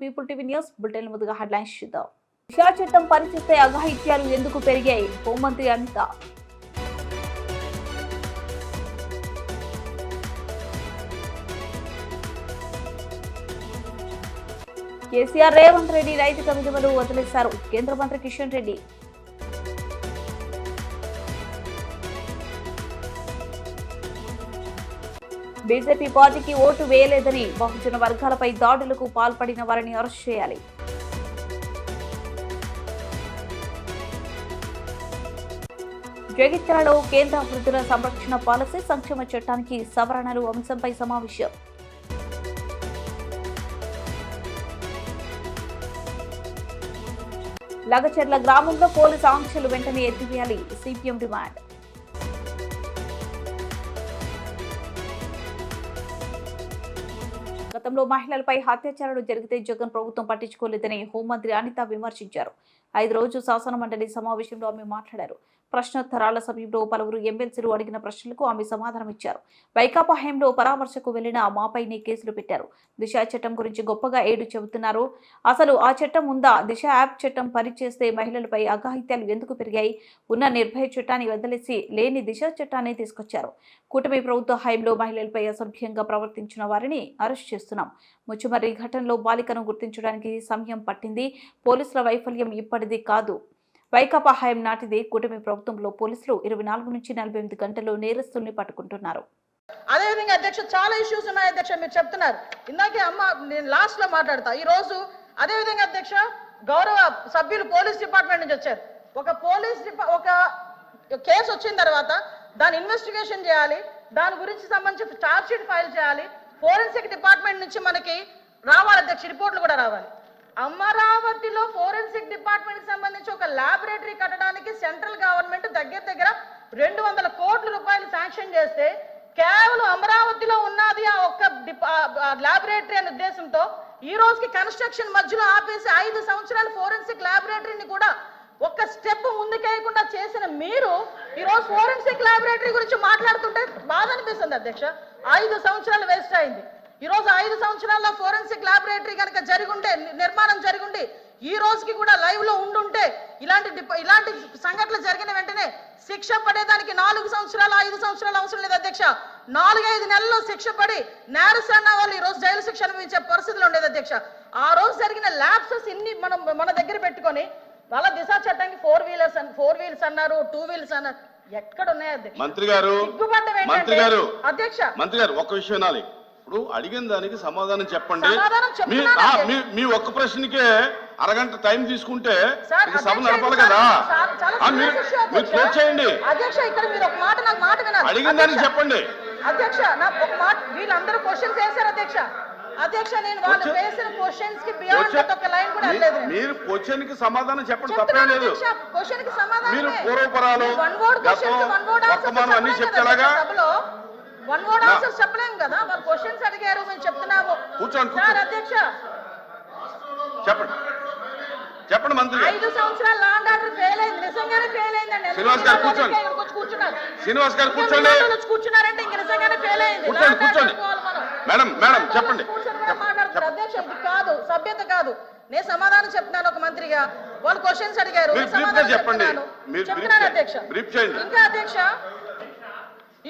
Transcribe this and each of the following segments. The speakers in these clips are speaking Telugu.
పీపుల్ టీవీ న్యూస్ బులెటిన్ ముందుగా హెడ్లైన్స్ చూద్దాం. దిశా చట్టం పనిచేస్తే అఘాయిత్యాలు ఎందుకు పెరిగాయి? హోంమంత్రి అనిత. కేసీఆర్ రేవంత్ రెడ్డి నైతిక విలువలు వదిలేశారు. కేంద్ర మంత్రి కిషన్ రెడ్డి. బీజేపీ పార్టీకి ఓటు వేయలేదని బహుజన వర్గాలపై దాడులకు పాల్పడిన వారిని అరెస్ట్ చేయాలి. జగిత్యాలలో కేంద్ర వృద్ధుల సంరక్షణ పాలసీ సంక్షేమ చట్టానికి సవరణలు అంశంపై సమావేశం. లగచర్ల గ్రామంలో పోలీసు ఆంక్షలు వెంటనే ఎత్తివేయాలి. CPM demand. గతంలో మహిళలపై అత్యాచారాలు జరిగితే జగన్ ప్రభుత్వం పట్టించుకోలేదని హోంమంత్రి అనిత విమర్శించారు. 5 రోజు శాసనమండలి సమావేశంలో ఆమె మాట్లాడారు. ప్రశ్నోత్తరాల సమయంలో పలువురు ఎమ్మెల్సీలు అడిగిన ప్రశ్నలకు ఆమె సమాధానం ఇచ్చారు. వైకాపా హయాంలో పరామర్శకు వెళ్లిన మాపైనే కేసులు పెట్టారు. దిశ చట్టం గురించి గొప్పగా చెబుతున్నారు. అసలు ఆ చట్టం ఉందా? దిశ యాప్ చట్టం పనిచేస్తే మహిళలపై అఘాయిత్యాలు ఎందుకు పెరిగాయి? ఉన్న నిర్భయ చట్టాన్ని వదిలేసి లేని దిశ చట్టాన్ని తీసుకొచ్చారు. కూటమి ప్రభుత్వ హయాంలో మహిళలపై అసభ్యంగా ప్రవర్తించిన వారిని అరెస్ట్ చేస్తున్నాం. ముచ్చుమర్రి ఘటనలో బాలికను గుర్తించడానికి సమయం పట్టింది. పోలీసుల వైఫల్యం ఇప్పటిది కాదు, వైకాపా హయాం నాటిదే. కూటమి ప్రభుత్వంలో పోలీసులు 24 నుంచి 48 గంటల్లో నేరస్తుల్ని పట్టుకుంటున్నారు. అదేవిధంగా అధ్యక్ష చాలా ఇష్యూస్ ఉన్నాయి అధ్యక్ష, మీరు చెప్తున్నారు. ఇందాకే అమ్మ నేను లాస్ట్ లో మాట్లాడతా. ఈ రోజు అదేవిధంగా అధ్యక్ష గౌరవ సభ్యులు పోలీస్ డిపార్ట్మెంట్ నుంచి వచ్చారు. ఒక కేసు వచ్చిన తర్వాత దాని ఇన్వెస్టిగేషన్ చేయాలి, దాని గురించి సంబంధించి ఛార్జ్ షీట్ ఫైల్ చేయాలి. ఫోరెన్సిక్ డిపార్ట్మెంట్ నుంచి మనకి రావాలి అధ్యక్ష, రిపోర్ట్లు కూడా రావాలి. అమరావతిలో ఫోరెన్సిక్ డిపార్ట్మెంట్ కి సంబంధించి ఒక ల్యాబొరేటరీ కట్టడానికి సెంట్రల్ గవర్నమెంట్ దగ్గర 200 కోట్ల రూపాయలు శాంక్షన్ చేస్తే కేవలం అమరావతిలో ఉన్నది ఆ ఒక్క ల్యాబొరేటరీ అనే ఉద్దేశంతో ఈ రోజుకి కన్స్ట్రక్షన్ మధ్యలో ఆపేసి 5 సంవత్సరాలు ఫోరెన్సిక్ ల్యాబొరేటరీని కూడా ఒక్క స్టెప్ ముందుకేయకుండా చేసిన మీరు ఈ రోజు ఫోరెన్సిక్ ల్యాబొరేటరీ గురించి మాట్లాడుతుంటే బాధ అనిపిస్తుంది అధ్యక్ష. 5 సంవత్సరాలు వేస్ట్ అయింది. ఈ రోజు 5 సంవత్సరాల్లో ఫోరెన్సిక్ ల్యాబొరేటరీ కనుక జరిగుంటే, నిర్మాణం జరిగుంటే, ఈ రోజుకి కూడా లైవ్ లో ఉండుంటే ఇలాంటి సంఘటనలు జరిగిన వెంటనే శిక్ష పడేదానికి 4 సంవత్సరాలు 5 సంవత్సరాలు అవసరం లేదు అధ్యక్ష. 4-5 నెలల్లో శిక్ష పడి నేరస్తున్న వాళ్ళు ఈ రోజు జైలు శిక్ష అనుభవించే పరిస్థితులు ఉండేది అధ్యక్ష. ఆ రోజు జరిగిన ల్యాబ్సెస్ ఇన్ని మన దగ్గర పెట్టుకొని వాళ్ళ దిశ చట్టానికి 4 వీల్స్ అన్నారు, 2 వీల్స్ అన్నారు. ఎక్కడ ఉన్నాయి అధ్యక్ష? మంత్రి గారు అధ్యక్ష ఒక్క విషయం వినాలి. ఇప్పుడు అడిగిన దానికి సమాధానం చెప్పండి. మీ ఒక్క ప్రశ్నకే అరగంట టైం తీసుకుంటే సభ నడపాలి కదా. మీరు క్లోజ్ చేయండి. అడిగిన దానికి చెప్పండి అధ్యక్ష. ఒక మాట, వీళ్ళందరూ క్వశ్చన్స్ వేశారు అధ్యక్ష. అధ్యక్ష నేను వాళ్ళు వేసిన క్వశ్చన్స్ కి బియాండ్ ఒక లైన్ కూడా లేదు. మీరు క్వశ్చన్ కి సమాధానం చెప్పండి, తప్పేం లేదు. క్వశ్చన్ కి సమాధానం మీరు పూర్వపరాలు వర్తమానం అన్ని చెప్తేలాగా వన్ వర్డ్ ఆన్సర్ చెప్పలేము కదా. వాళ్ళు క్వశ్చన్స్ అడిగారు, మేము చెప్తున్నాము. కూర్చోండి అధ్యక్ష చెప్పండి మంత్రి. 5 సంవత్సరాలు లా అండ్ ఆర్డర్ ఫెయిల్ అయింది, నిజంగానే ఫెయిల్ అయిందండి. శ్రీనివాస్ గారు కూర్చోండి. శ్రీనివాస్ గారు కూర్చోండి. కూర్చున్నారంటే ఇంక నిజంగానే ఫెయిల్ అయింది. కూర్చోండి. మేడం చెప్పండి. మాట్లాడుతున్నారు అధ్యక్ష, ఇది కాదు, సభ్యత కాదు. నేను సమాధానం చెప్తున్నాను ఒక మంత్రిగా. వాళ్ళు క్వశ్చన్స్ అడిగారు, చెప్తున్నాను అధ్యక్ష. ఇంకా అధ్యక్ష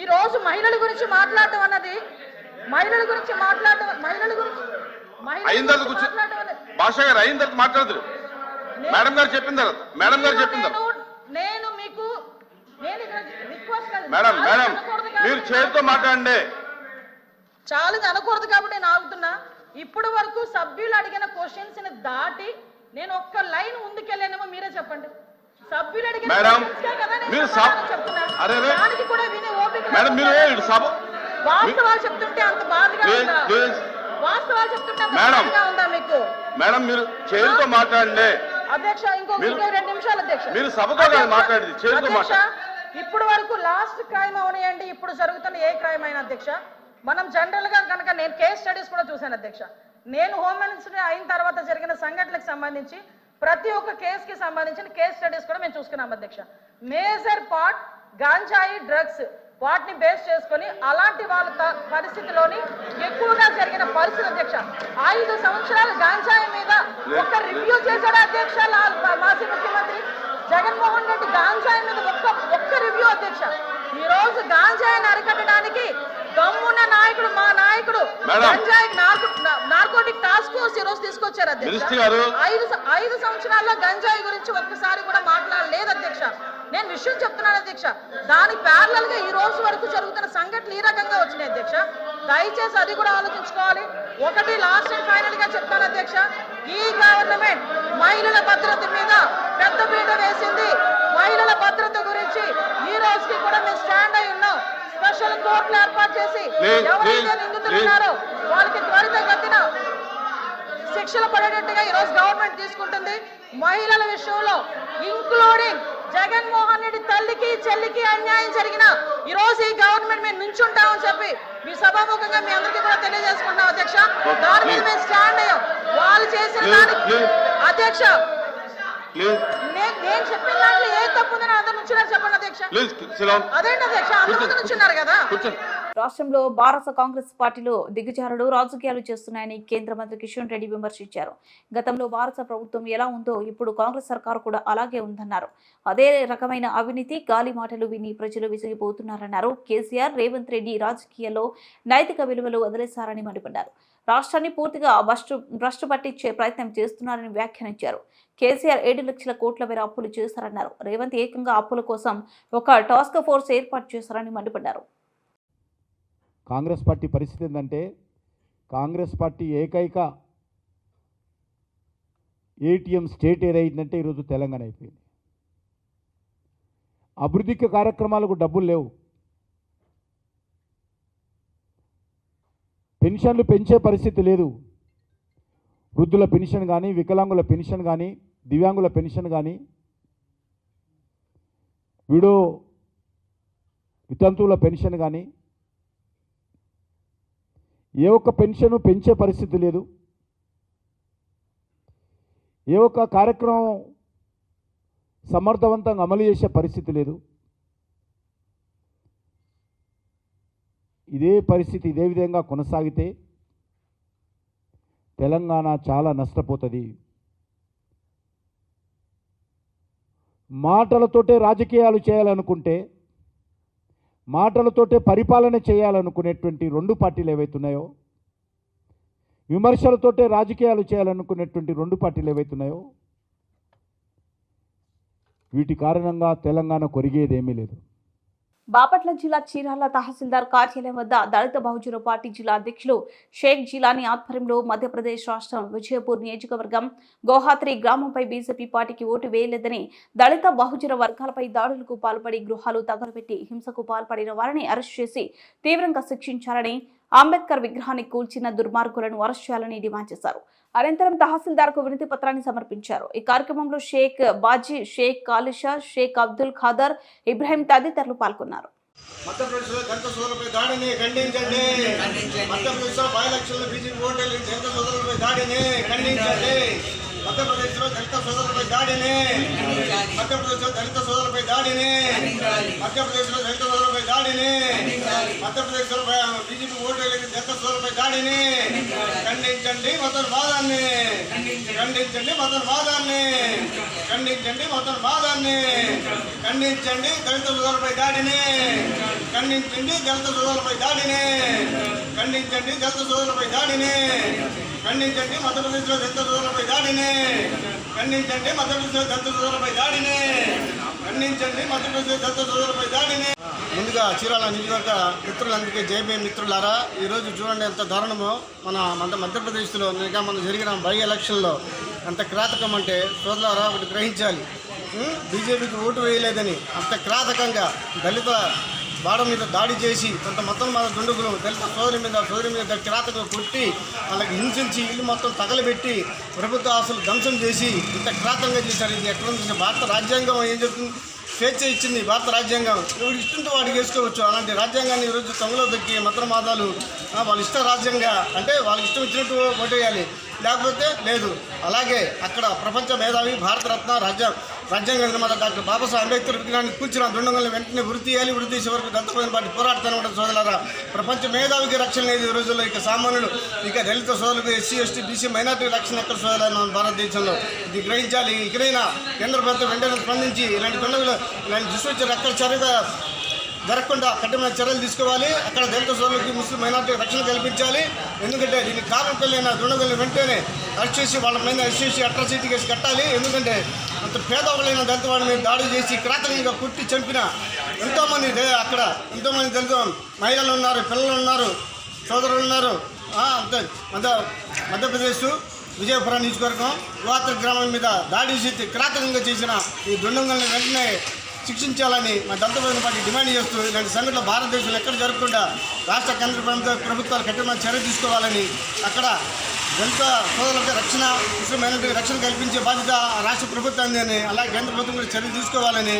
ఈ రోజు మహిళల గురించి మాట్లాడటం అన్నది భాష గారు అయిన తర్వాత మాట్లాడతారు. మేడం గారు చెప్పిన తర్వాత నేను మీకు మేడం మీరు చేతితో మాట్లాడండి. చాలా అనకూడదు కాబట్టి నేను ఆగుతున్నా. ఇప్పటి వరకు సభ్యులు అడిగిన క్వశ్చన్స్ ని దాటి నేను ఒక్క లైన్ ముందుకెళ్ళానేమో మీరే చెప్పండి. సభ్యులు అడిగిన వాస్తవాలు చెప్తుంటే అంత బాధగా ఉందా? వాస్తవాలు చెప్తుంటే ఉందా మీకు? మేడం మీరు చేతితో మాట్లాడండి అధ్యక్ష. ఇంకొక 2 నిమిషాలు అధ్యక్ష. మీరు సభతో మాట్లాడి ఇప్పుడు వరకు లాస్ట్ క్రైమ్ అవునాయండి. ఇప్పుడు జరుగుతున్న ఏ క్రైమ్ అయినా అధ్యక్ష, మనం జనరల్ గా కనుక నేను కేస్ స్టడీస్ కూడా చూశాను అధ్యక్ష. నేను హోమ్ మినిస్టర్ అయిన తర్వాత జరిగిన సంఘటనలకు సంబంధించి ప్రతి ఒక్క కేసుకి సంబంధించిన కేస్ స్టడీస్ కూడా మేము చూసుకున్నాం అధ్యక్ష. మేజర్ పార్ట్ గాంజాయి డ్రగ్స్ వాటిని బేస్ చేసుకొని అలాంటి వాళ్ళ పరిస్థితిలోని ఎక్కువగా జరిగిన పరిస్థితి అధ్యక్ష. 5 సంవత్సరాలు గాంజాయి మీద ఒక్క రివ్యూ చేశాడు అధ్యక్ష మాజీ ముఖ్యమంత్రి జగన్మోహన్ రెడ్డి గాంజాయి మీద ఒక్క రివ్యూ అధ్యక్ష. ఈ రోజు గాంజాయిని అరికట్టడానికి దమ్మున్న నాయకుడు మా నాయకుడు గంజాయి నార్కోటిక్ టాస్క్ ఫోర్స్ ఈ రోజు తీసుకొచ్చారు అధ్యక్ష. 5 సంవత్సరాల్లో గంజాయి గురించి ఒక్కసారి కూడా మాట్లాడలేదు అధ్యక్ష. నేను విషయం చెప్తున్నాను అధ్యక్ష. దాని ప్యారలల్ గా ఈ రోజు వరకు జరుగుతున్న సంఘటనలు ఈ రకంగా వచ్చినాయి అధ్యక్ష. దయచేసి అది కూడా ఆలోచించుకోవాలి. ఒకటి లాస్ట్ అండ్ ఫైనల్ గా చెప్తాను అధ్యక్ష, ఈ గవర్నమెంట్ మహిళల భద్రత మీద పెద్ద పీట వేసింది. మహిళల భద్రత గురించి ఈ రోజుకి కూడా మేము స్టాండ్ అయి ఉన్నాం. స్పెషల్ కోర్టులు ఏర్పాటు చేసి ఎవరైతే నిందితులు ఉన్నారో వాళ్ళకి త్వరితగతిన శిక్షలు పడేటట్టుగా ఈ రోజు గవర్నమెంట్ తీసుకుంటుంది. మహిళల విషయంలో ఇంక్లూడింగ్ జగన్మోహన్ రెడ్డి తల్లికి చెల్లికి అన్యాయం జరిగిన ఈ రోజు ఈ గవర్నమెంట్ మేము నుంచుంటామని చెప్పి మీ సభాముఖంగా మీ అందరికీ కూడా తెలియజేసుకుంటాం అధ్యక్ష. దాని మీద మేము స్టాండ్ అయ్యాం. వాళ్ళు చేసిన దానికి అధ్యక్ష నేను చెప్పిన దాంట్లో ఏ తప్పు ఉందని అందరూ నుంచున్నారు చెప్పండి అధ్యక్ష. అదేంటి అధ్యక్ష అందరూ నుంచున్నారు కదా. రాష్ట్రంలో భారత కాంగ్రెస్ పార్టీలో దిగజారుడు రాజకీయాలు చేస్తున్నాయని కేంద్ర మంత్రి కిషన్ రెడ్డి విమర్శించారు. గతంలో భారత ప్రభుత్వం ఎలా ఉందో ఇప్పుడు కాంగ్రెస్ సర్కారు కూడా అలాగే ఉందన్నారు. అదే రకమైన అవినీతి గాలి మాటలు విని ప్రజలు విసిగిపోతున్నారన్నారు. కేసీఆర్ రేవంత్ రెడ్డి రాజకీయాల్లో నైతిక విలువలు వదిలేశారని మండిపడ్డారు. రాష్ట్రాన్ని పూర్తిగా భ్రష్టు పట్టించే ప్రయత్నం చేస్తున్నారని వ్యాఖ్యానించారు. కేసీఆర్ 7 లక్షల కోట్ల మేర అప్పులు చేశారన్నారు. రేవంత్ ఏకంగా అప్పుల కోసం ఒక టాస్క్ ఫోర్స్ ఏర్పాటు చేశారని మండిపడ్డారు. కాంగ్రెస్ పార్టీ పరిస్థితి ఏంటంటే కాంగ్రెస్ పార్టీ ఏకైక ఏటీఎం స్టేట్ ఏదైందంటే ఈరోజు తెలంగాణ అయిపోయింది. అభివృద్ధికి కార్యక్రమాలకు డబ్బులు లేవు. పెన్షన్లు పెంచే పరిస్థితి లేదు. వృద్ధుల పెన్షన్ కానీ, వికలాంగుల పెన్షన్ కానీ, దివ్యాంగుల పెన్షన్ కానీ, వితంతువుల పెన్షన్ కానీ ఏ ఒక్క పెన్షన్ పెంచే పరిస్థితి లేదు. ఏ ఒక్క కార్యక్రమం సమర్థవంతంగా అమలు చేసే పరిస్థితి లేదు. ఇదే పరిస్థితి ఇదే విధంగా కొనసాగితే తెలంగాణ చాలా నష్టపోతుంది. మాటలతోటే రాజకీయాలు చేయాలనుకుంటే, మాటలతోటే పరిపాలన చేయాలనుకునేటువంటి 2 పార్టీలు ఏవైతున్నాయో, విమర్శలతోటే రాజకీయాలు చేయాలనుకునేటువంటి 2 పార్టీలు ఏవైతున్నాయో, వీటి కారణంగా తెలంగాణ కొరిగేదేమీ లేదు. బాపట్ల జిల్లా చీరాల తహసీల్దార్ కార్యాలయం వద్ద దళిత బహుజన పార్టీ జిల్లా అధ్యక్షులు షేక్ జిలానీ ఆధ్వర్యంలో మధ్యప్రదేశ్ రాష్ట్రం విజయపూర్ నియోజకవర్గం గోహాత్రి గ్రామంపై బీజేపీ పార్టీకి ఓటు వేయలేదని, దళిత బహుజన వర్గాలపై దాడులకు పాల్పడి గృహాలు తగలబెట్టి హింసకు పాల్పడిన వారిని అరెస్ట్ చేసి తీవ్రంగా శిక్షించాలని, అంబేద్కర్ విగ్రహాన్ని కూల్చిన దుర్మార్గులను అరెస్ట్ చేయాలని డిమాండ్ చేశారు. అనంతరం తహసీల్దార్కు వినతి పత్రాన్ని సమర్పించారు. ఈ కార్యక్రమంలో షేక్ బాజీ, షేక్ కాలిషా, షేక్ అబ్దుల్ ఖాదర్, ఇబ్రాహిం తదితరులు పాల్గొన్నారు. మధ్యప్రదేశ్లో దళిత సోదరులపై దాడిని ఖండించండి. మధ్యప్రదేశ్లో 5 లక్షల బీజేపీ ఓటర్లు దళిత సోదరులపై దాడిని ఖండించండి. మధ్యప్రదేశ్లో దళిత సోదరులపై దాడిని, మధ్యప్రదేశ్లో దళిత సోదరులపై దాడిని, మధ్యప్రదేశ్లో దళిత సోదరులపై దాడిని, మధ్యప్రదేశ్లో బీజేపీ ఓటర్లు దళిత సోదరులపై దాడిని ఖండించండి. మతోన్మాదాన్ని ఖండించండి. మతోన్మాదాన్ని ఖండించండి. మతోన్మాదాన్ని ఖండించండి. దళిత సోదరులపై దాడిని ఖండించండి. దళిత సోదరులపై దాడిని ఖండించండి. దళిత సోదరులపై దాడిని ఖండించండి. మధ్యప్రదేశ్లో దళిత సోదరులపై దాడిని ఖండించండి. మధ్యప్రదేశ్లో దళిత సోదరులపై దాడిని ఖండించండి. మధ్యప్రదేశ్లో దళిత సోదరులపై దాడిని. ముందుగా చీరాల నియోజకవర్గ మిత్రులందరికీ జైభీం మిత్రులారా, ఈరోజు చూడండి ఎంత దారుణమో. మన మధ్యప్రదేశ్లో మన జరిగిన బై ఎలక్షన్లో ఎంత కిరాతకం అంటే, సోదరులారా ఒకటి గ్రహించాలి. బీజేపీకి ఓటు వేయలేదని అంత కిరాతకంగా దళిత బాడ మీద దాడి చేసి కొంత మొత్తం మన దుండుగులు దళిత సోదరి మీద కిరాతగా కొట్టి వాళ్ళకి హింసించి ఇల్లు మొత్తం తగలబెట్టి ప్రభుత్వ ఆస్తులు ధ్వంసం చేసి ఇంత కిరాతంగా చేశారు. ఇది ఎక్కడ ఉంది? భారత రాజ్యాంగం ఏం చెప్తుంది? స్వేచ్ఛ ఇచ్చింది భారత రాజ్యాంగం. ఎవరు ఇష్టంతో వాడికి వేసుకోవచ్చు. అలాంటి రాజ్యాంగాన్ని ఈరోజు తొంగలో దొక్కి మతమాదాలు వాళ్ళ ఇష్ట రాజ్యంగా, అంటే వాళ్ళకి ఇష్టం ఇచ్చినట్టు ఓటేయాలి, లేకపోతే లేదు. అలాగే అక్కడ ప్రపంచ మేధావి భారతరత్న రాజ్యాంగ నిర్మాత డాక్టర్ బాబాసాహెబ్ అంబేద్కర్ విగ్రహాన్ని కూర్చిన దుండగులను వెంటనే వృత్తి చేయాలి. వృత్తి చేసే వరకు దళిత బంధు పార్టీ పోరాడుతూనే ఉంటుంది. సోదరులారా, ప్రపంచ మేధావికి రక్షణ లేదు ఈ రోజుల్లో. ఇక సామాన్యులు, ఇక దళిత సోదరులకు, ఎస్సీ ఎస్టీ బీసీ మైనార్టీ రక్షణ ఎక్కడ సోదరులు మన భారతదేశంలో ఇది గ్రహించాలి. ఇకనైనా కేంద్ర ప్రభుత్వం వెంటనే స్పందించి ఇలాంటి దుండగులు ఇలాంటి దుష్ప్రచారం ఎక్కడ చర్యగా జరగకుండా కఠినమైన చర్యలు తీసుకోవాలి. అక్కడ దళిత సోదరులకి, ముస్లిం మైనార్టీ రక్షణ కల్పించాలి. ఎందుకంటే దీనికి కారణకులైన దుండగులను వెంటనే అరెస్ట్ చేసి వాళ్ళ మీద ఎస్సీ అట్రాసిటీ కేసు కట్టాలి. ఎందుకంటే అంత పేదవాళ్ళైన దళిత వాళ్ళ మీద దాడి చేసి కిరాతకంగా కుట్టి చంపిన ఎంతోమంది అక్కడ ఎంతోమంది దళిత మహిళలు ఉన్నారు, పిల్లలు ఉన్నారు, సోదరులు ఉన్నారు. అంతే మధ్యప్రదేశ్ విజయపురం నియోజకవర్గం యువాత్ర గ్రామం మీద దాడి చేసి కిరాతకంగా చేసిన ఈ దుండగులను వెంటనే శిక్షించాలని మా దళిత బంధు పార్టీ డిమాండ్ చేస్తూ ఇలాంటి సంఘటనలు భారతదేశంలో ఎక్కడ జరగకుండా రాష్ట్ర కేంద్ర ప్రభుత్వాలు కఠినమైన చర్య తీసుకోవాలని, అక్కడ దళిత సోదరులకు రక్షణ, ముస్లిం మైనారిటీకి రక్షణ కల్పించే బాధ్యత రాష్ట్ర ప్రభుత్వాన్ని అని, అలాగే కేంద్ర ప్రభుత్వం కూడా చర్య తీసుకోవాలని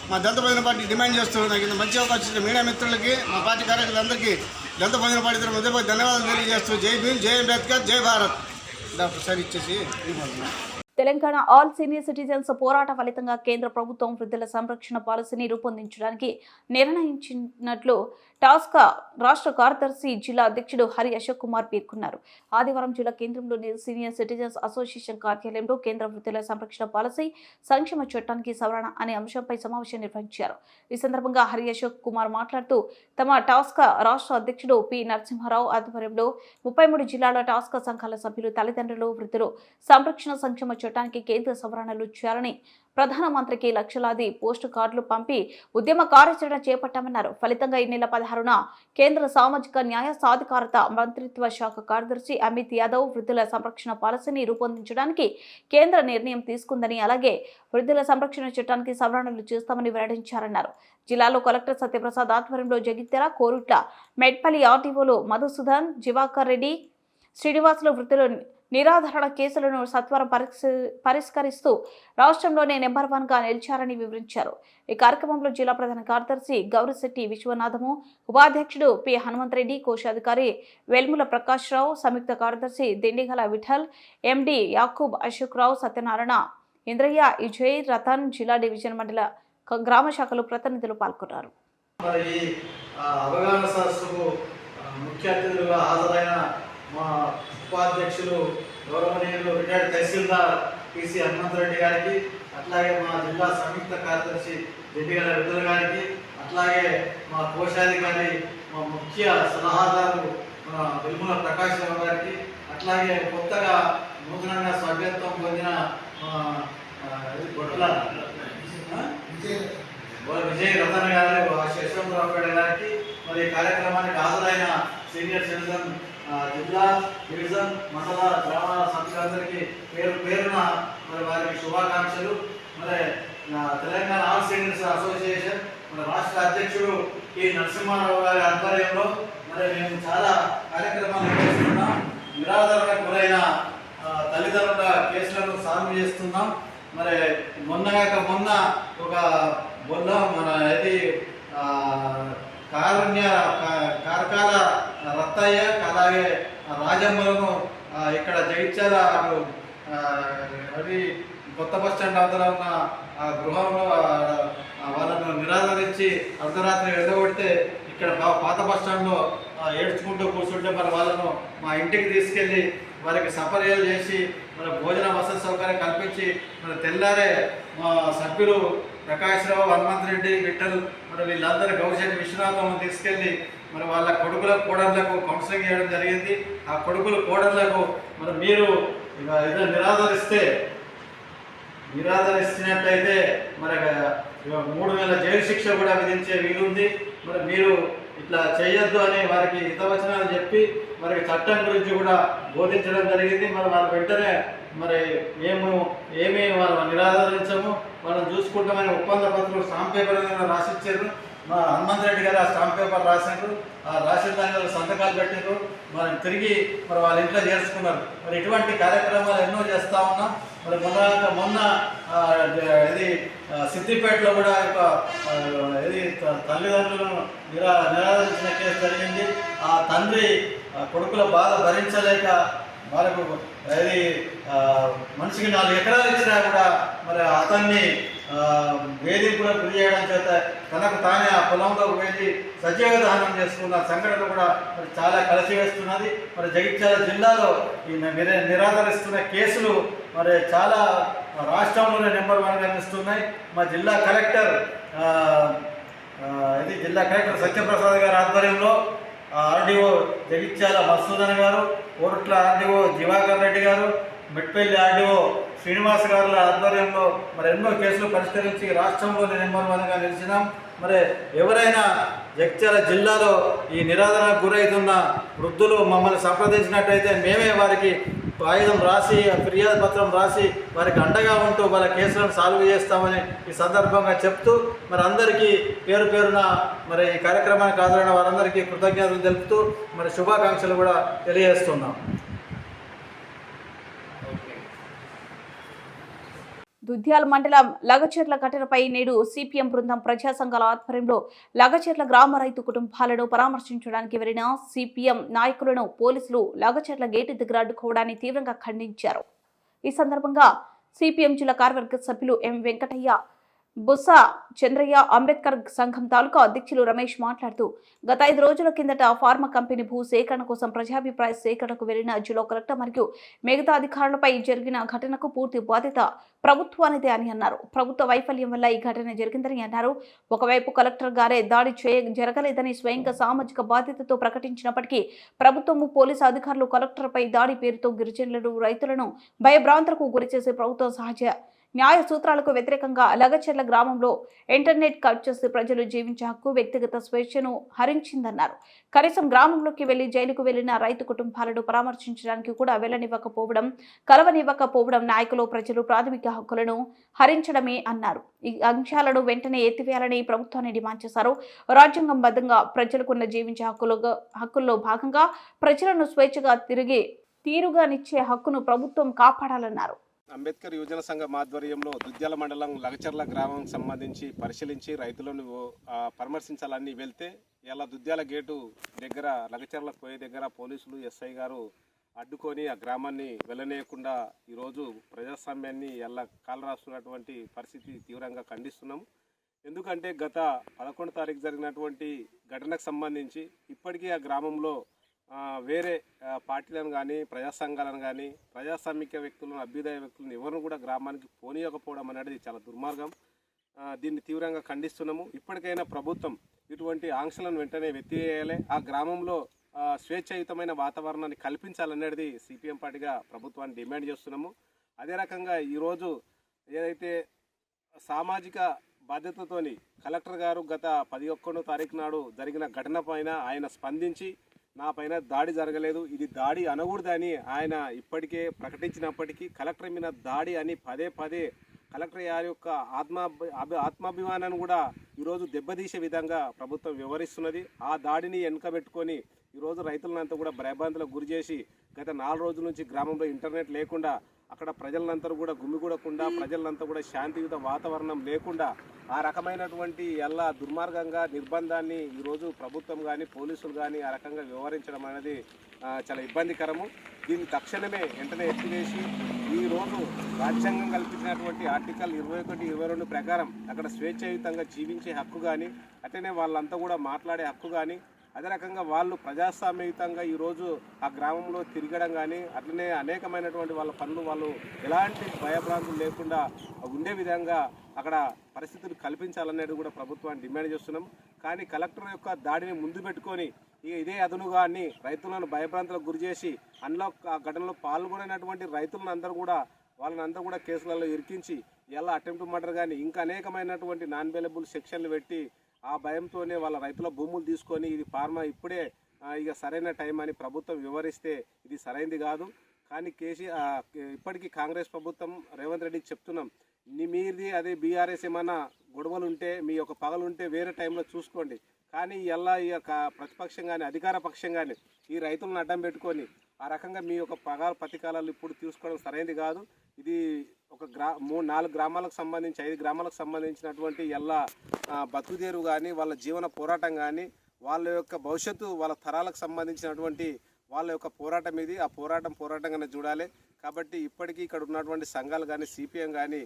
మా దళిత బంధు పార్టీ డిమాండ్ చేస్తూ నాకు ఇంత మంచి అవకాశం ఇచ్చిన మీడియా మిత్రులకి, మా పార్టీ కార్యకర్తలందరికీ దళిత బంధు పార్టీ తరఫున ధన్యవాదాలు తెలియజేస్తూ జై భీమ్, జై అంబేద్కర్, జై భారత్. ఒకసారి ఇచ్చేసి తెలంగాణ ఆల్ సీనియర్ సిటిజన్స్ పోరాట ఫలితంగా కేంద్ర ప్రభుత్వం వృద్ధుల సంరక్షణ పాలసీని రూపొందించడానికి నిర్ణయించినట్లు టాస్క్ రాష్ట్ర కార్యదర్శి జిల్లా అధ్యక్షుడు హరి అశోక్ కుమార్ పేర్కొన్నారు. ఆదివారం జిల్లా కేంద్రంలోని సీనియర్ సిటిజన్స్ అసోసియేషన్ కార్యాలయంలో కేంద్ర వృద్ధుల సంరక్షణ పాలసీ సంక్షేమ చట్టానికి సవరణ అనే అంశంపై సమావేశం నిర్వహించారు. ఈ సందర్భంగా హరి అశోక్ కుమార్ మాట్లాడుతూ తమ టాస్క్ రాష్ట్ర అధ్యక్షుడు పి నరసింహారావు ఆధ్వర్యంలో 33 జిల్లాల టాస్క్ సంఘాల సభ్యులు తల్లిదండ్రులు వృద్ధులు సంరక్షణ సంక్షేమ చట్టానికి కేంద్ర సవరణలు చేయాలని ప్రధానమంత్రికి లక్షలాది పోస్టు కార్డులు పంపి ఉద్యమ కార్యాచరణ చేపట్టామన్నారు. ఫలితంగా ఈ నెల 16న కేంద్ర సామాజిక న్యాయ సాధికారత మంత్రిత్వ శాఖ కార్యదర్శి అమిత్ యాదవ్ వృద్ధుల సంరక్షణ పాలసీని రూపొందించడానికి కేంద్ర నిర్ణయం తీసుకుందని, అలాగే వృద్ధుల సంరక్షణ చట్టానికి సవరణలు చేస్తామని వెల్లడించారన్నారు. జిల్లాలో కలెక్టర్ సత్యప్రసాద్ ఆధ్వర్యంలో జగిత్యాల, కోరుట్ల, మెట్పల్లి ఆర్టీఓలు మధుసూదన్, జివాకర్ రెడ్డి, శ్రీనివాసులు వృద్ధులు నిరాధారణ కేసులను సత్వరం పరిష్కరిస్తూ రాష్ట్రంలోనే నెంబర్ 1గా నిలిచారని వివరించారు. ఈ కార్యక్రమంలో జిల్లా ప్రధాన కార్యదర్శి గౌరిశెట్టి విశ్వనాథము, ఉపాధ్యక్షుడు పి హనుమంతరెడ్డి, కోశాధికారి వెల్ముల ప్రకాష్ రావు, సంయుక్త కార్యదర్శి దిండిగల విఠల్, ఎండి యాకూబ్ అశోక్ రావు, సత్యనారాయణ, ఇంద్రయ్య, విజయ్, రతన్, జిల్లా డివిజన్ మండల గ్రామ శాఖలు ప్రతినిధులు పాల్గొన్నారు. ముఖ్య అతిథులుగా హాజరైన మా ఉపాధ్యక్షులు గౌరవనీయులు రిటైర్డ్ తహసీల్దార్ పిసి హనుమంతరెడ్డి గారికి, అట్లాగే మా జిల్లా సంయుక్త కార్యదర్శి దిండిగల విఠల్ గారికి, అట్లాగే మా కోశాధికారి, మా ముఖ్య సలహాదారు మన వెల్ముల ప్రకాష్ రావు గారికి, అట్లాగే కొత్తగా నూతనంగా సభ్యత్వం పొందిన విజయ్ రతన్ గారు, శశవంతరావు గారికి, మరి కార్యక్రమానికి హాజరైన సీనియర్ సిటిజన్ జిల్లా, డివిజన్, మండల, గ్రామాల సభ్యులందరికీ పేరు పేరున మరి వారికి శుభాకాంక్షలు. మరి తెలంగాణ ఆల్ సీనియర్స్ అసోసియేషన్ మన రాష్ట్ర అధ్యక్షుడు టి నరసింహారావు గారి ఆధ్వర్యంలో మరి మేము చాలా కార్యక్రమాలు నిర్వహిస్తున్నాం. నిరాధారణకు గురైన తల్లిదండ్రుల కేసులను సాల్వ్ చేస్తున్నాం. మరి మొన్న ఒక బొల్ల మన ఇది కార్కాల రత్తయ్య, అలాగే రాజమ్మలను ఇక్కడ జగిత్యాల అది కొత్త బస్ స్టాండ్ అవతల ఉన్న ఆ గృహంలో వాళ్ళను నిరాదరించి అర్ధరాత్రి వెళ్ళగొడితే ఇక్కడ పాత బస్ స్టాండ్లో ఏడ్చుకుంటూ కూర్చుంటే మరి వాళ్ళను మా ఇంటికి తీసుకెళ్ళి వారికి సపర్యలు చేసి మన భోజన వసతి సౌకర్యం కల్పించి మన తెల్లారే మా సభ్యులు ప్రకాష్ రావు, హనుమంతరెడ్డి, విఠల్ మరి వీళ్ళందరూ గౌరిశెట్టి విశ్వనాథం తీసుకెళ్ళి మరి వాళ్ళ కొడుకుల కోడళ్లకు కౌన్సిలింగ్ చేయడం జరిగింది. ఆ కొడుకుల కోడళ్లకు మరి మీరు ఏదో నిరాదరిస్తున్నట్టయితే మరి 3 నెలల జైలు శిక్ష కూడా విధించే వీలుంది. మరి మీరు ఇట్లా చేయొద్దు అని వారికి హితవచనాలు చెప్పి మరి చట్టం గురించి కూడా బోధించడం జరిగింది. మరి వాళ్ళ వెంటనే మరి మేము ఏమీ వాళ్ళని నిరాదరించము, వాళ్ళని చూసుకుంటామని ఒప్పంద పత్రం స్టాంప్ పేపర్ రాసిచ్చారు. మా హనుమంతరెడ్డి గారు ఆ స్టాంప్ పేపర్ రాశారు. ఆ రాసిన దాని సంతకాలు పెట్టారు. మరి తిరిగి మరి వాళ్ళ ఇంట్లో చేర్చుకున్నారు. మరి ఇటువంటి కార్యక్రమాలు ఎన్నో చేస్తూ ఉన్నాం. మరి మొన్న ఇది సిద్దిపేటలో కూడా ఇది తల్లిదండ్రులను నిరాదరించిన కేసు జరిగింది. ఆ తండ్రి కొడుకుల బాధ భరించలేక వాళ్ళకు అది మనిషికి 4 ఎకరాలు ఇచ్చినా కూడా మరి అతన్ని వేధింపులకు గురి చేయడం చేత తనకు తానే ఆ పొలంలోకి వెళ్ళి సజీవ దహనం చేసుకున్న సంఘటన కూడా మరి చాలా కలిసివేస్తున్నది. మరి జగిత్యాల జిల్లాలో ఈ నిరాదరిస్తున్న కేసులు మరి చాలా రాష్ట్రంలోనే నెంబర్ 1గా నిలుస్తున్నాయి. మా జిల్లా కలెక్టర్ సత్యప్రసాద్ గారి ఆధ్వర్యంలో ఆర్డీఓ జగిత్యాల మసూదన్ గారు, కోరుట్ల ఆర్డీఓ దివాకర్ రెడ్డి గారు, మెట్పల్లి ఆర్డీఓ శ్రీనివాస్ గారుల ఆధ్వర్యంలో మరి ఎన్నో కేసులు పరిష్కరించి రాష్ట్రంలోని నెంబర్ 1గా నిలిచినాం. మరి ఎవరైనా జగిత్యాల జిల్లాలో ఈ నిరాదరణకు గురవుతున్న వృద్ధులు మమ్మల్ని సంప్రదించినట్టయితే మేమే వారికి కాగితం రాసి ఫిర్యాదు పత్రం రాసి వారికి అండగా ఉంటూ వాళ్ళ కేసులను సాల్వ్ చేస్తామని ఈ సందర్భంగా చెప్తూ మరి అందరికీ పేరు పేరున మరి ఈ కార్యక్రమానికి హాజరైన వారందరికీ కృతజ్ఞతలు తెలుపుతూ మరి శుభాకాంక్షలు కూడా తెలియజేస్తున్నాం. దుద్యాల మండలం లగచెర్ల ఘటనపై నేడు సిపిఎం బృందం ప్రజా సంఘాల ఆధ్వర్యంలో లగచెర్ల గ్రామ రైతు కుటుంబాలను పరామర్శించడానికి వెళ్లిన సిపిఎం నాయకులను పోలీసులు లగచెర్ల గేటు దగ్గర అడ్డుకోవడాన్ని తీవ్రంగా ఖండించారు. ఈ సందర్భంగా సిపిఎం జిల్లా కార్యవర్గ సభ్యులు ఎం వెంకటయ్య, బుస చంద్రయ్య, అంబేద్కర్ సంఘం తాలూకా అధ్యక్షులు రమేష్ మాట్లాడుతూ గత 5 రోజుల కిందట ఫార్మా కంపెనీ భూ సేకరణ కోసం ప్రజాభిప్రాయ సేకరణకు వెళ్లిన జిల్లా కలెక్టర్ మరియు మిగతా అధికారులపై జరిగిన ఘటనకు పూర్తి బాధ్యత ప్రభుత్వానిదే అని అన్నారు. ప్రభుత్వ వైఫల్యం వల్ల ఈ ఘటన జరిగిందని అన్నారు. ఒకవైపు కలెక్టర్ గారే దాడి జరగలేదని స్వయంగా సామాజిక బాధ్యతతో ప్రకటించినప్పటికీ ప్రభుత్వము పోలీసు అధికారులు కలెక్టర్పై దాడి పేరుతో గిరిజనులను రైతులను భయభ్రాంతులకు గురిచేసే ప్రభుత్వ సహజ న్యాయ సూత్రాలకు వ్యతిరేకంగా లగచెర్ల గ్రామంలో ఇంటర్నెట్ కట్ చేసి ప్రజలు జీవించే హక్కు, వ్యక్తిగత స్వేచ్ఛను హరించిందన్నారు. కనీసం గ్రామంలోకి వెళ్లి జైలుకు వెళ్లిన రైతు కుటుంబాలను పరామర్శించడానికి కూడా వెళ్లనివ్వకపోవడం, కలవనివ్వకపోవడం నాయకులు ప్రజలు ప్రాథమిక హక్కులను హరించడమే అన్నారు. ఈ అంశాలను వెంటనే ఎత్తివేయాలని ప్రభుత్వాన్ని డిమాండ్ చేశారు. రాజ్యాంగబద్ధంగా ప్రజలకున్న జీవించే హక్కుల్లో భాగంగా ప్రజలను స్వేచ్ఛగా తీరుగానిచ్చే హక్కును ప్రభుత్వం కాపాడాలన్నారు. అంబేద్కర్ యువజన సంఘం ఆధ్వర్యంలో దుద్యాల మండలం లగచెర్ల గ్రామం సంబంధించి పరిశీలించి రైతులను పరామర్శించాలని వెళ్తే ఇలా దుద్యాల గేటు దగ్గర లగచెర్లకు పోయే దగ్గర పోలీసులు ఎస్ఐ గారు అడ్డుకొని ఆ గ్రామాన్ని వెళ్ళనీయకుండా ఈరోజు ప్రజాస్వామ్యాన్ని ఎలా కాలు రాస్తున్నటువంటి పరిస్థితి తీవ్రంగా ఖండిస్తున్నాము. ఎందుకంటే గత 11వ తారీఖు జరిగినటువంటి ఘటనకు సంబంధించి ఇప్పటికీ ఆ గ్రామంలో వేరే పార్టీలను కానీ ప్రజా సంఘాలను కానీ ప్రజాస్వామిక వ్యక్తులను అభ్యుదయ వ్యక్తులను ఎవరిని కూడా గ్రామానికి పోనీయకపోవడం అనేది చాలా దుర్మార్గం. దీన్ని తీవ్రంగా ఖండిస్తున్నాము. ఇప్పటికైనా ప్రభుత్వం ఇటువంటి ఆంక్షలను వెంటనే ఎత్తివేయాలి. ఆ గ్రామంలో స్వేచ్ఛాయుతమైన వాతావరణాన్ని కల్పించాలనేది సిపిఎం పార్టీగా ప్రభుత్వాన్ని డిమాండ్ చేస్తున్నాము. అదే రకంగా ఈరోజు ఏదైతే సామాజిక బాధ్యతతోని కలెక్టర్ గారు గత 11వ తారీఖు నాడు జరిగిన ఘటన పైన ఆయన స్పందించి నా పైన దాడి జరగలేదు, ఇది దాడి అనకూడదని ఆయన ఇప్పటికే ప్రకటించినప్పటికీ కలెక్టర్ మీద దాడి అని పదే కలెక్టర్ గారి యొక్క ఆత్మాభిమానాన్ని కూడా ఈరోజు దెబ్బతీసే విధంగా ప్రభుత్వం వ్యవహరిస్తున్నది. ఆ దాడిని వెనుకబెట్టుకొని ఈరోజు రైతులంతా కూడా భయభ్రాంతులకు గురి చేసి గత 4 రోజుల నుంచి గ్రామంలో ఇంటర్నెట్ లేకుండా అక్కడ ప్రజలంతా కూడా గుమిగూడకుండా ప్రజలంతా కూడా శాంతియుత వాతావరణం లేకుండా ఆ రకమైనటువంటి ఎలా దుర్మార్గంగా నిర్బంధాన్ని ఈరోజు ప్రభుత్వం కానీ పోలీసులు కానీ ఆ రకంగా వ్యవహరించడం అనేది చాలా ఇబ్బందికరము. దీన్ని తక్షణమే వెంటనే ఎత్తివేసి ఈరోజు రాజ్యాంగం కల్పించినటువంటి ఆర్టికల్ 21, 22 ప్రకారం అక్కడ స్వేచ్ఛాయుతంగా జీవించే హక్కు కానీ అట్లనే వాళ్ళంతా కూడా మాట్లాడే హక్కు కానీ అదే రకంగా వాళ్ళు ప్రజాస్వామ్యయుతంగా ఈరోజు ఆ గ్రామంలో తిరగడం కానీ అట్లనే అనేకమైనటువంటి వాళ్ళ పనులు వాళ్ళు ఎలాంటి భయభ్రాంతులు లేకుండా ఉండే విధంగా అక్కడ పరిస్థితులు కల్పించాలనేది కూడా ప్రభుత్వాన్ని డిమాండ్ చేస్తున్నాం. కానీ కలెక్టర్ యొక్క దాడిని ముందు పెట్టుకొని ఇదే అదునుగా అన్ని రైతులను భయభ్రాంతులకు గురి చేసి అందులో ఆ ఘటనలో పాల్గొనేటువంటి రైతులందరూ కూడా వాళ్ళనందరూ కూడా కేసులలో ఇరికించి ఎలా అటెంప్ట్ మర్డర్ కానీ ఇంకా అనేకమైనటువంటి నాన్ అవైలబుల్ సెక్షన్లు పెట్టి ఆ భయంతోనే వాళ్ళ రైతుల భూములు తీసుకొని ఇది ఫార్మా ఇప్పుడే ఇక సరైన టైం అని ప్రభుత్వం వివరిస్తే ఇది సరైనది కాదు. కానీ ఇప్పటికీ కాంగ్రెస్ ప్రభుత్వం రేవంత్ రెడ్డికి చెప్తున్నాం, మీది అదే బీఆర్ఎస్ ఏమైనా గొడవలు ఉంటే మీ యొక్క పగలు ఉంటే వేరే టైంలో చూసుకోండి. కానీ ఇలా ఈ యొక్క ప్రతిపక్షం కానీ అధికార పక్షం కానీ ఈ రైతులను అడ్డం పెట్టుకొని ఆ రకంగా మీ యొక్క పథకాలు ఇప్పుడు తీసుకోవడం సరైనది కాదు. ఇది ఒక 4 గ్రామాలకు సంబంధించి 5 గ్రామాలకు సంబంధించినటువంటి ఎలా బతుకుదేరు కానీ వాళ్ళ జీవన పోరాటం కానీ వాళ్ళ యొక్క భవిష్యత్తు వాళ్ళ తరాలకు సంబంధించినటువంటి వాళ్ళ యొక్క పోరాటం ఇది. ఆ పోరాటంగానే చూడాలి. కాబట్టి ఇప్పటికీ ఇక్కడ ఉన్నటువంటి సంఘాలు కానీ సిపిఎం కానీ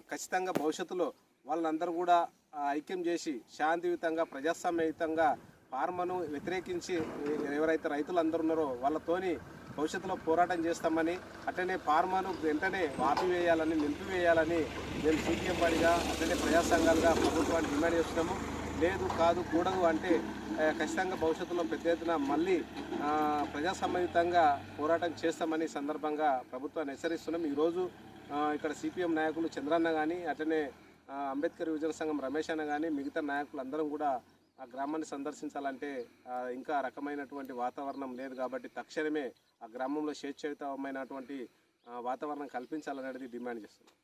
ఖచ్చితంగా భవిష్యత్తులో వాళ్ళందరూ కూడా ఐక్యం చేసి శాంతియుతంగా ప్రజాస్వామ్యయుతంగా ఫార్మను వ్యతిరేకించి ఎవరైతే రైతులందరూ ఉన్నారో వాళ్ళతోని భవిష్యత్తులో పోరాటం చేస్తామని, అట్లనే ఫార్మాను వెంటనే ఆపివేయాలని, నిలిపివేయాలని మేము సిపిఎం పార్టీగా అట్లనే ప్రజా సంఘాలుగా ప్రభుత్వాన్ని డిమాండ్ చేస్తున్నాము. లేదు కాదు కూడదు అంటే ఖచ్చితంగా భవిష్యత్తులో పెద్ద ఎత్తున మళ్ళీ ప్రజాసమ్మతితంగా పోరాటం చేస్తామని సందర్భంగా ప్రభుత్వాన్ని హెచ్చరిస్తున్నాం. ఈరోజు ఇక్కడ సిపిఎం నాయకులు చంద్రన్న కానీ అట్లనే అంబేద్కర్ యువజన సంఘం రమేష్ అన్న కానీ మిగతా నాయకులు అందరం కూడా ఆ గ్రామాన్ని సందర్శించాలంటే ఇంకా రకమైనటువంటి వాతావరణం లేదు. కాబట్టి తక్షణమే ఆ గ్రామంలో స్వేచ్ఛాయుతమైనటువంటి వాతావరణం కల్పించాలనేది డిమాండ్ చేస్తున్నాం.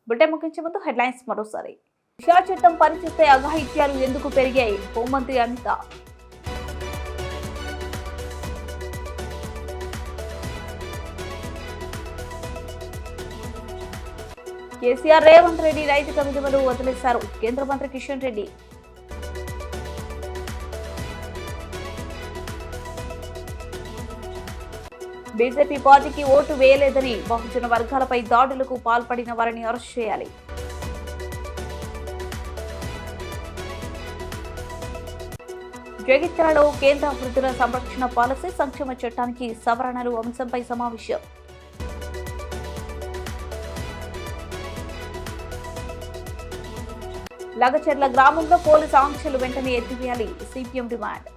బులెటిన్ ముగించే ముందు హెడ్లైన్స్ మరోసారి. దిశా చట్టం పనిచేస్తే అఘాయిత్యాలు ఎందుకు పెరిగాయి? హోంమంత్రి అనిత. కేసీఆర్ రేవంత్ రెడ్డి నైతిక విలువలు వదిలేశారు. కేంద్ర మంత్రి కిషన్ రెడ్డి. బీజేపీ పార్టీకి ఓటు వేయలేదని బహుజన వర్గాలపై దాడులకు పాల్పడిన వారిని అరెస్ట్ చేయాలి. జగిత్యాలలో కేంద్ర వృద్ధుల సంరక్షణ పాలసీ సంక్షేమ చట్టానికి సవరణలు అంశంపై సమావేశం. లగచర్ల గ్రామంలో పోలీసు ఆంక్షలు వెంటనే ఎత్తివేయాలి. CPM demand.